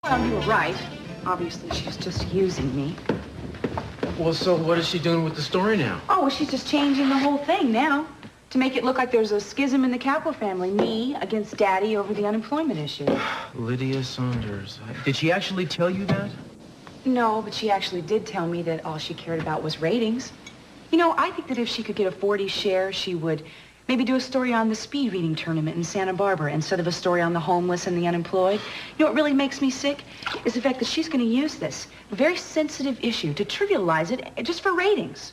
Well, you were right. Obviously, she's just using me. Well, so what is she doing with the story now? Oh, well, she's just changing the whole thing now to make it look like there's a schism in the Capel family. Me against Daddy over the unemployment issue. Lydia Saunders. Did she actually tell you that? No, but she actually did tell me that all she cared about was ratings. You know, I think that if she could get a 40 share, she would maybe do a story on the speed reading tournament in Santa Barbara instead of a story on the homeless and the unemployed. You know what really makes me sick is the fact that she's going to use this very sensitive issue to trivialize it just for ratings.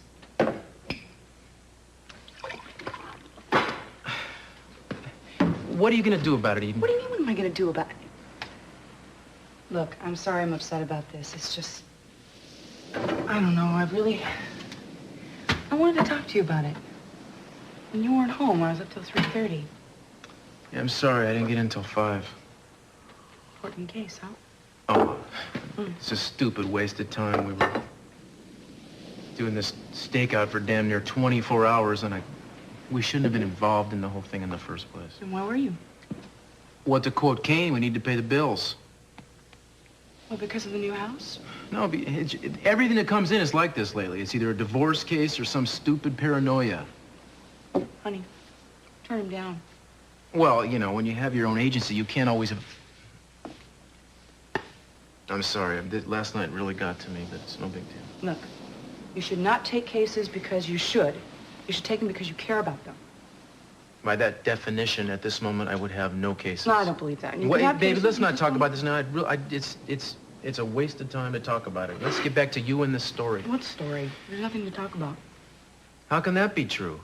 What are you going to do about it, Eden? What do you mean, what am I going to do about it? Look, I'm sorry I'm upset about this. It's just, I don't know, I wanted to talk to you about it. And you weren't home. I was up till 3:30. Yeah, I'm sorry. I didn't get in till 5. Important case, huh? Oh, it's a stupid waste of time. We were doing this stakeout for damn near 24 hours, and we shouldn't have been involved in the whole thing in the first place. And why were you? What, to quote Kane, we need to pay the bills. Well, because of the new house? No, everything that comes in is like this lately. It's either a divorce case or some stupid paranoia. Honey, turn him down. Well, you know, when you have your own agency, you can't always have... I'm sorry. Last night really got to me, but it's no big deal. Look, you should not take cases because you should. You should take them because you care about them. By that definition, at this moment, I would have no cases. No, I don't believe that. Wait, baby, let's not talk about this now. It's a waste of time to talk about it. Let's get back to you and this story. What story? There's nothing to talk about. How can that be true?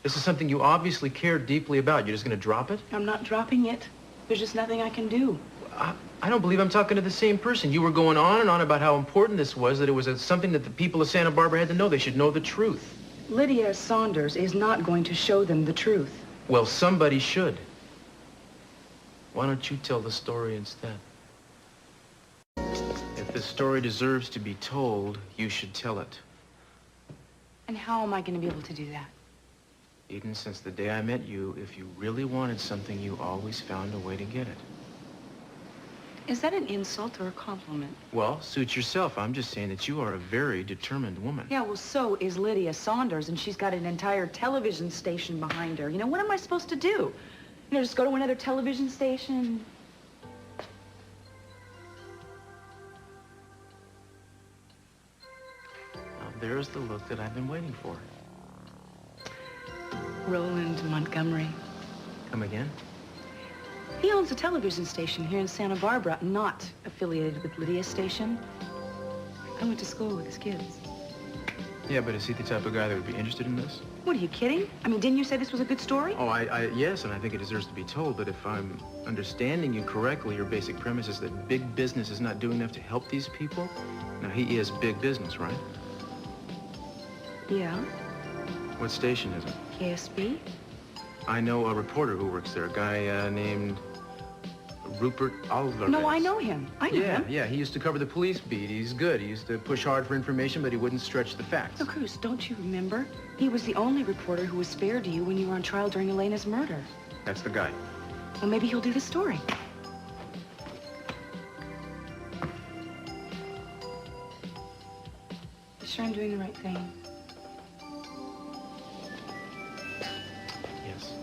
This is something you obviously care deeply about. You're just going to drop it? I'm not dropping it. There's just nothing I can do. I don't believe I'm talking to the same person. You were going on and on about how important this was, that it was something that the people of Santa Barbara had to know. They should know the truth. Lydia Saunders is not going to show them the truth. Well, somebody should. Why don't you tell the story instead? If the story deserves to be told, you should tell it. And how am I going to be able to do that? Eden, since the day I met you, if you really wanted something, you always found a way to get it. Is that an insult or a compliment? Well, suit yourself. I'm just saying that you are a very determined woman. Yeah, well, so is Lydia Saunders, and she's got an entire television station behind her. You know, what am I supposed to do? You know, just go to another television station? Now, there's the look that I've been waiting for. Roland Montgomery. Come again? He owns a television station here in Santa Barbara, not affiliated with Lydia's station. I went to school with his kids. Yeah, but is he the type of guy that would be interested in this? What, are you kidding? I mean, didn't you say this was a good story? Oh, yes, and I think it deserves to be told, but if I'm understanding you correctly, your basic premise is that big business is not doing enough to help these people. Now, he is big business, right? Yeah. What station is it? KSB? I know a reporter who works there, a guy named Rupert Alvarez. No, I know him. I know him. Yeah, he used to cover the police beat. He's good. He used to push hard for information, but he wouldn't stretch the facts. No, Cruz, don't you remember? He was the only reporter who was fair to you when you were on trial during Elena's murder. That's the guy. Well, maybe he'll do the story. You sure I'm doing the right thing? Yes.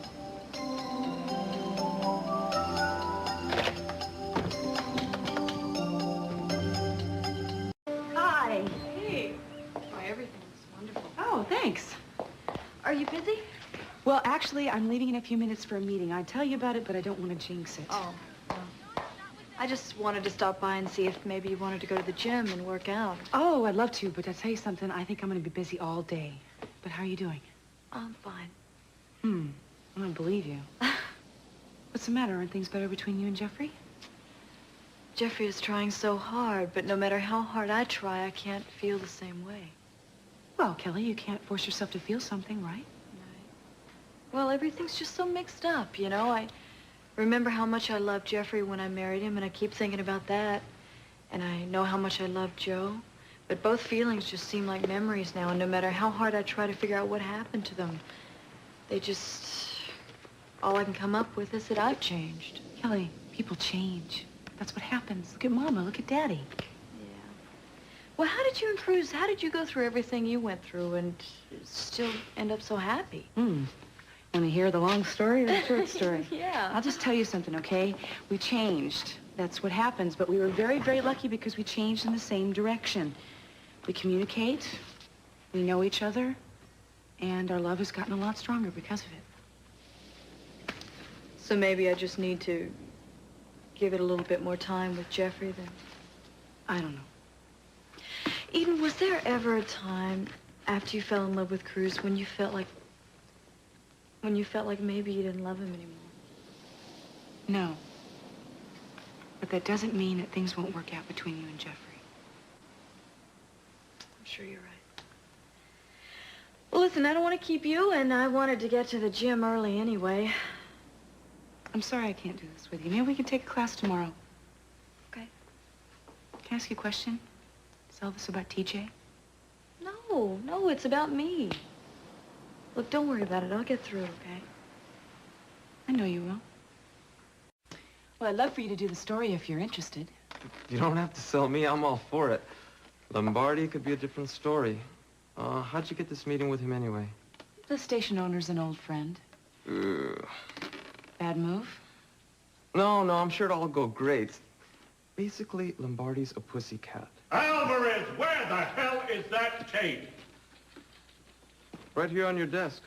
Hi. Hey. Why, everything's wonderful. Oh, thanks. Are you busy? Well, actually, I'm leaving in a few minutes for a meeting. I'd tell you about it, but I don't want to jinx it. Oh, well. I just wanted to stop by and see if maybe you wanted to go to the gym and work out. Oh, I'd love to, but I'll tell you something. I think I'm going to be busy all day. But how are you doing? I'm fine. I don't believe you. What's the matter? Aren't things better between you and Jeffrey? Jeffrey is trying so hard, but no matter how hard I try, I can't feel the same way. Well, Kelly, you can't force yourself to feel something, right? Well, everything's just so mixed up, you know? I remember how much I loved Jeffrey when I married him, and I keep thinking about that. And I know how much I love Joe. But both feelings just seem like memories now, and no matter how hard I try to figure out what happened to them, they just... all I can come up with is that I've changed. Kelly, people change. That's what happens. Look at Mama. Look at Daddy. Yeah. Well, how did you and Cruz, how did you go through everything you went through and still end up so happy? Want to hear the long story or the short story? Yeah. I'll just tell you something, okay? We changed. That's what happens. But we were very, very lucky because we changed in the same direction. We communicate. We know each other. And our love has gotten a lot stronger because of it. So maybe I just need to give it a little bit more time with Jeffrey then? I don't know. Eden, was there ever a time after you fell in love with Cruz when you felt like maybe you didn't love him anymore? No. But that doesn't mean that things won't work out between you and Jeffrey. I'm sure you're right. Well, listen, I don't want to keep you, and I wanted to get to the gym early anyway. I'm sorry I can't do this with you. Maybe we can take a class tomorrow. Okay. Can I ask you a question? Is all this about TJ? No, it's about me. Look, don't worry about it. I'll get through, okay? I know you will. Well, I'd love for you to do the story if you're interested. You don't have to sell me. I'm all for it. Lombardi could be a different story. How'd you get this meeting with him anyway? The station owner's an old friend. Bad move? No, I'm sure it'll all go great. Basically, Lombardi's a pussycat. Alvarez, where the hell is that tape? Right here on your desk.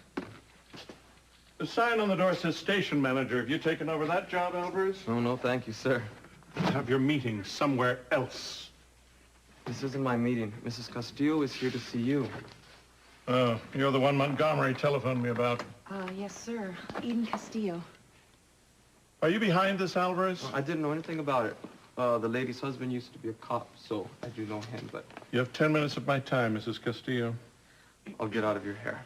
The sign on the door says station manager. Have you taken over that job, Alvarez? Oh, no, thank you, sir. Have your meeting somewhere else. This isn't my meeting. Mrs. Castillo is here to see you. Oh, you're the one Montgomery telephoned me about. Yes, sir. Eden Castillo. Are you behind this, Alvarez? I didn't know anything about it. The lady's husband used to be a cop, so I do know him, but You have 10 minutes of my time, Mrs. Castillo. I'll get out of your hair.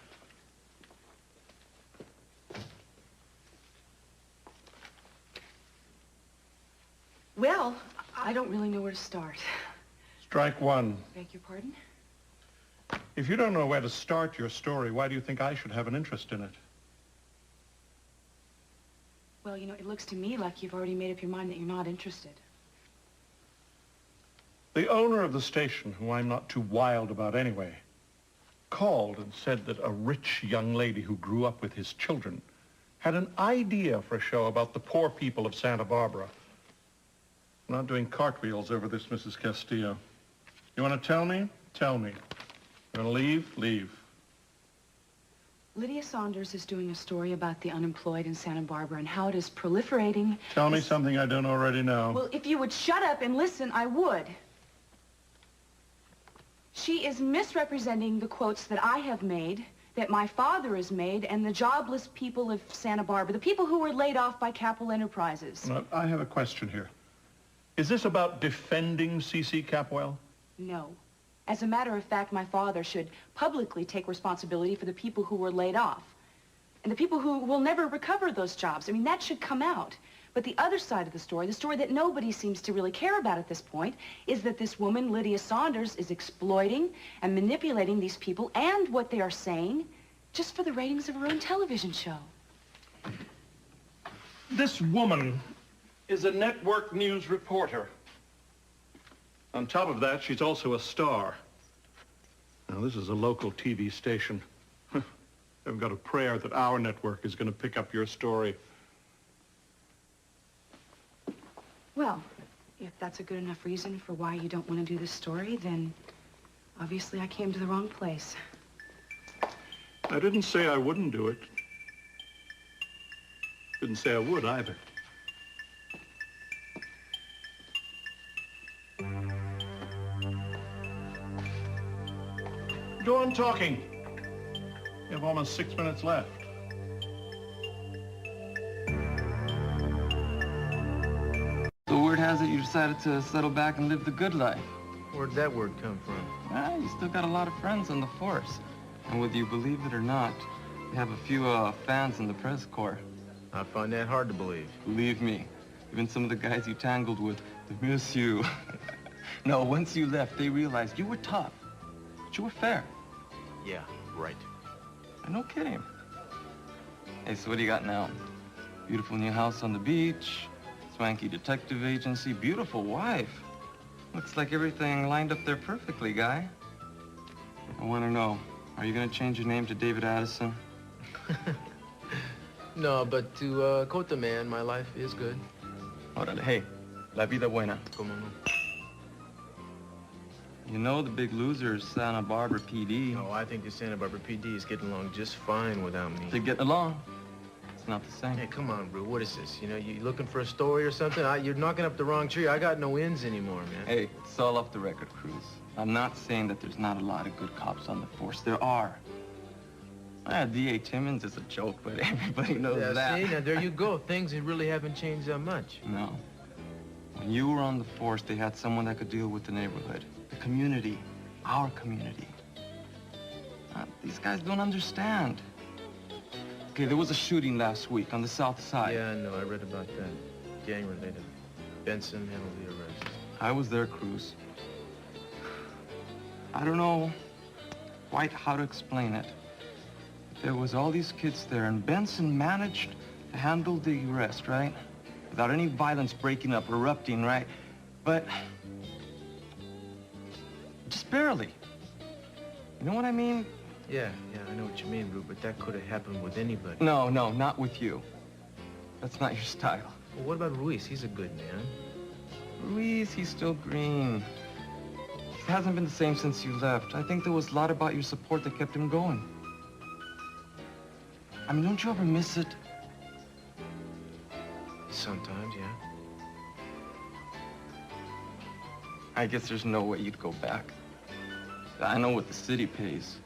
Well, I don't really know where to start. Strike one. Beg your pardon? If you don't know where to start your story, why do you think I should have an interest in it? Well, you know, it looks to me like you've already made up your mind that you're not interested. The owner of the station, who I'm not too wild about anyway, called and said that a rich young lady who grew up with his children had an idea for a show about the poor people of Santa Barbara. I'm not doing cartwheels over this, Mrs. Castillo. You want to tell me? Tell me. You want to leave? Leave. Lydia Saunders is doing a story about the unemployed in Santa Barbara and how it is proliferating. Tell me something I don't already know. Well, if you would shut up and listen, I would. She is misrepresenting the quotes that I have made, that my father has made, and the jobless people of Santa Barbara, the people who were laid off by Capel Enterprises. Now, I have a question here. Is this about defending C.C. Capwell? No. As a matter of fact, my father should publicly take responsibility for the people who were laid off and the people who will never recover those jobs. I mean, that should come out. But the other side of the story that nobody seems to really care about at this point, is that this woman, Lydia Saunders, is exploiting and manipulating these people and what they are saying just for the ratings of her own television show. This woman is a network news reporter. On top of that, she's also a star. Now, this is a local TV station. They've got a prayer that our network is going to pick up your story. Well, if that's a good enough reason for why you don't want to do this story, then obviously I came to the wrong place. I didn't say I wouldn't do it. Didn't say I would either. Go on talking. You have almost 6 minutes left. So word has it you decided to settle back and live the good life. Where'd that word come from? Ah, you still got a lot of friends on the force. And whether you believe it or not, you have a few fans in the press corps. I find that hard to believe. Believe me, even some of the guys you tangled with, they miss you. No, once you left, they realized you were tough, but you were fair. Yeah, right. No kidding. Hey, so what do you got now? Beautiful new house on the beach, Swanky detective agency, beautiful wife. Looks like everything lined up there perfectly, Guy. I want to know, are you going to change your name to David Addison? No, but to quote the man, my life is good. Órale, hey, la vida buena. Como no? You know the big loser is Santa Barbara PD. No, I think the Santa Barbara PD is getting along just fine without me. They're getting along. It's not the same. Hey, come on, Brew. What is this? You know, you looking for a story or something? You're knocking up the wrong tree. I got no ends anymore, man. Hey, it's all off the record, Cruz. I'm not saying that there's not a lot of good cops on the force. There are. D.A. Timmons is a joke, but everybody knows that. See, now there you go. Things really haven't changed that much. No. When you were on the force, they had someone that could deal with the neighborhood, the community, our community. These guys don't understand. Okay, there was a shooting last week on the south side. Yeah, I know. I read about that. Gang-related. Benson handled the arrest. I was there, Cruz. I don't know quite how to explain it. There was all these kids there, and Benson managed to handle the arrest, right? Without any violence breaking up, erupting, right? But just barely. You know what I mean? Yeah, I know what you mean, Rube, but that could have happened with anybody. No, not with you. That's not your style. Well, what about Ruiz? He's a good man. Ruiz, he's still green. He hasn't been the same since you left. I think there was a lot about your support that kept him going. I mean, don't you ever miss it? Sometimes, yeah. I guess there's no way you'd go back. I know what the city pays.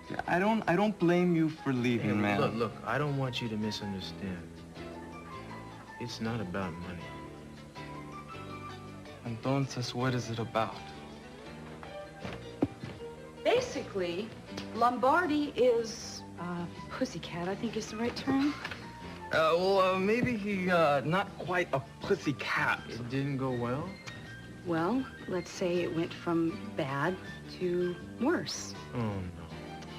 Yeah, I don't blame you for leaving, Hey, man. Look, I don't want you to misunderstand. It's not about money. Entonces, what is it about? Basically, Lombardi is pussycat, I think is the right term. Maybe he, not quite a pussy cat. It didn't go well? Well, let's say it went from bad to worse. Oh, no.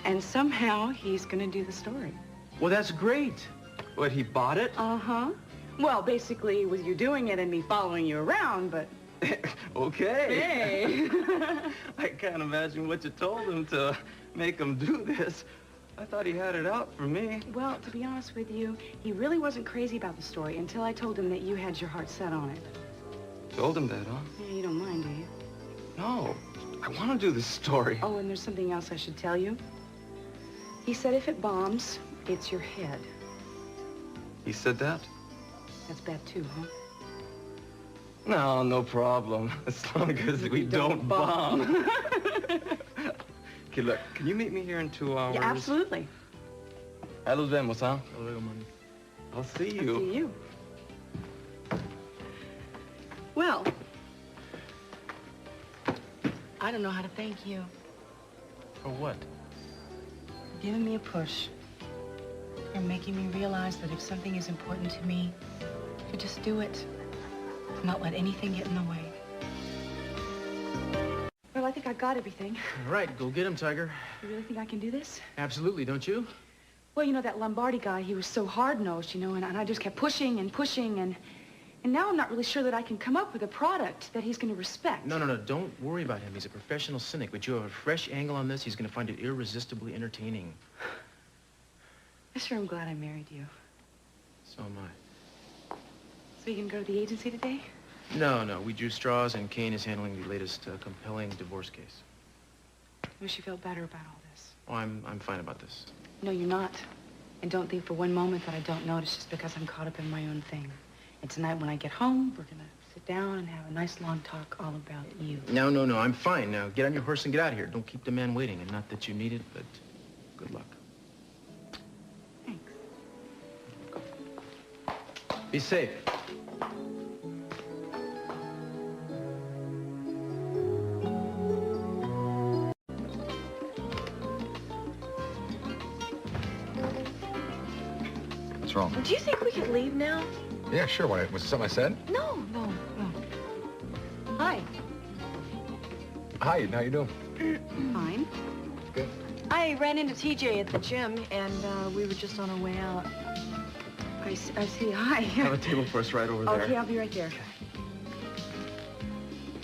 And somehow he's gonna do the story. Well, that's great. What, he bought it? Uh-huh. Well, basically, with you doing it and me following you around, but... Okay. Hey! I can't imagine what you told him to make him do this. I thought he had it out for me. Well, to be honest with you, he really wasn't crazy about the story until I told him that you had your heart set on it. Told him that, huh? Yeah, you don't mind, do you? No. I want to do this story. Oh, and there's something else I should tell you. He said if it bombs, it's your head. He said that? That's bad too, huh? No problem. As long as we don't bomb. Okay, look, can you meet me here in 2 hours? Yeah, absolutely. Ahí los vemos, huh? A little money. I'll see I'll you. see you. Well, I don't know how to thank you For what? for giving me a push, for making me realize that if something is important to me, to just do it, not let anything get in the way. Well, I think I got everything. All right, go get him, Tiger. You really think I can do this? Absolutely, don't you? Well, you know, that Lombardi guy, he was so hard-nosed, you know, and I just kept pushing and pushing, and now I'm not really sure that I can come up with a product that he's going to respect. No, don't worry about him. He's a professional cynic, but you have a fresh angle on this. He's going to find it irresistibly entertaining. I sure am glad I married you. So am I. So you gonna go to the agency today? No, we drew straws, and Kane is handling the latest compelling divorce case. Wish you felt better about all this. Oh, I'm fine about this. No, you're not. And don't think for one moment that I don't notice just because I'm caught up in my own thing. And tonight when I get home, we're gonna sit down and have a nice long talk all about you. No, I'm fine. Now, get on your horse and get out of here. Don't keep the man waiting. And not that you need it, but good luck. Thanks. Be safe. What's wrong? Do you think we could leave now? Yeah, sure. Why? Was it something I said? No. Hi. Hi, how you doing? Fine. Good. I ran into TJ at the gym, and we were just on our way out. I see. Hi. Have a table for us right over there. Okay, I'll be right there.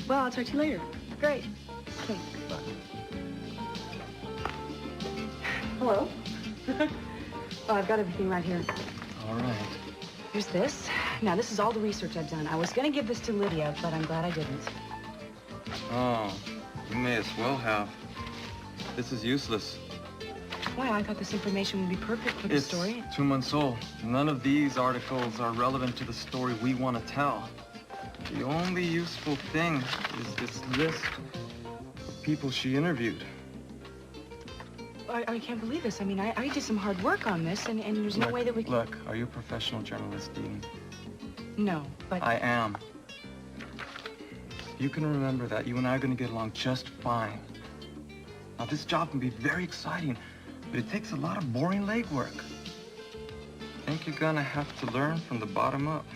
Well, I'll talk to you later. Great. Okay. Hello. Oh, I've got everything right here. All right. Here's this. Now, this is all the research I've done. I was going to give this to Lydia, but I'm glad I didn't. Oh, you may as well have. This is useless. Why? I thought this information would be perfect for the It's story. 2 months old. None of these articles are relevant to the story we want to tell. The only useful thing is this list of people she interviewed. I can't believe this. I mean, I did some hard work on this, and there's no way that we can... Look, are you a professional journalist, Dean? No, but... I am. You can remember that. You and I are going to get along just fine. Now, this job can be very exciting, but it takes a lot of boring legwork. I think you're going to have to learn from the bottom up.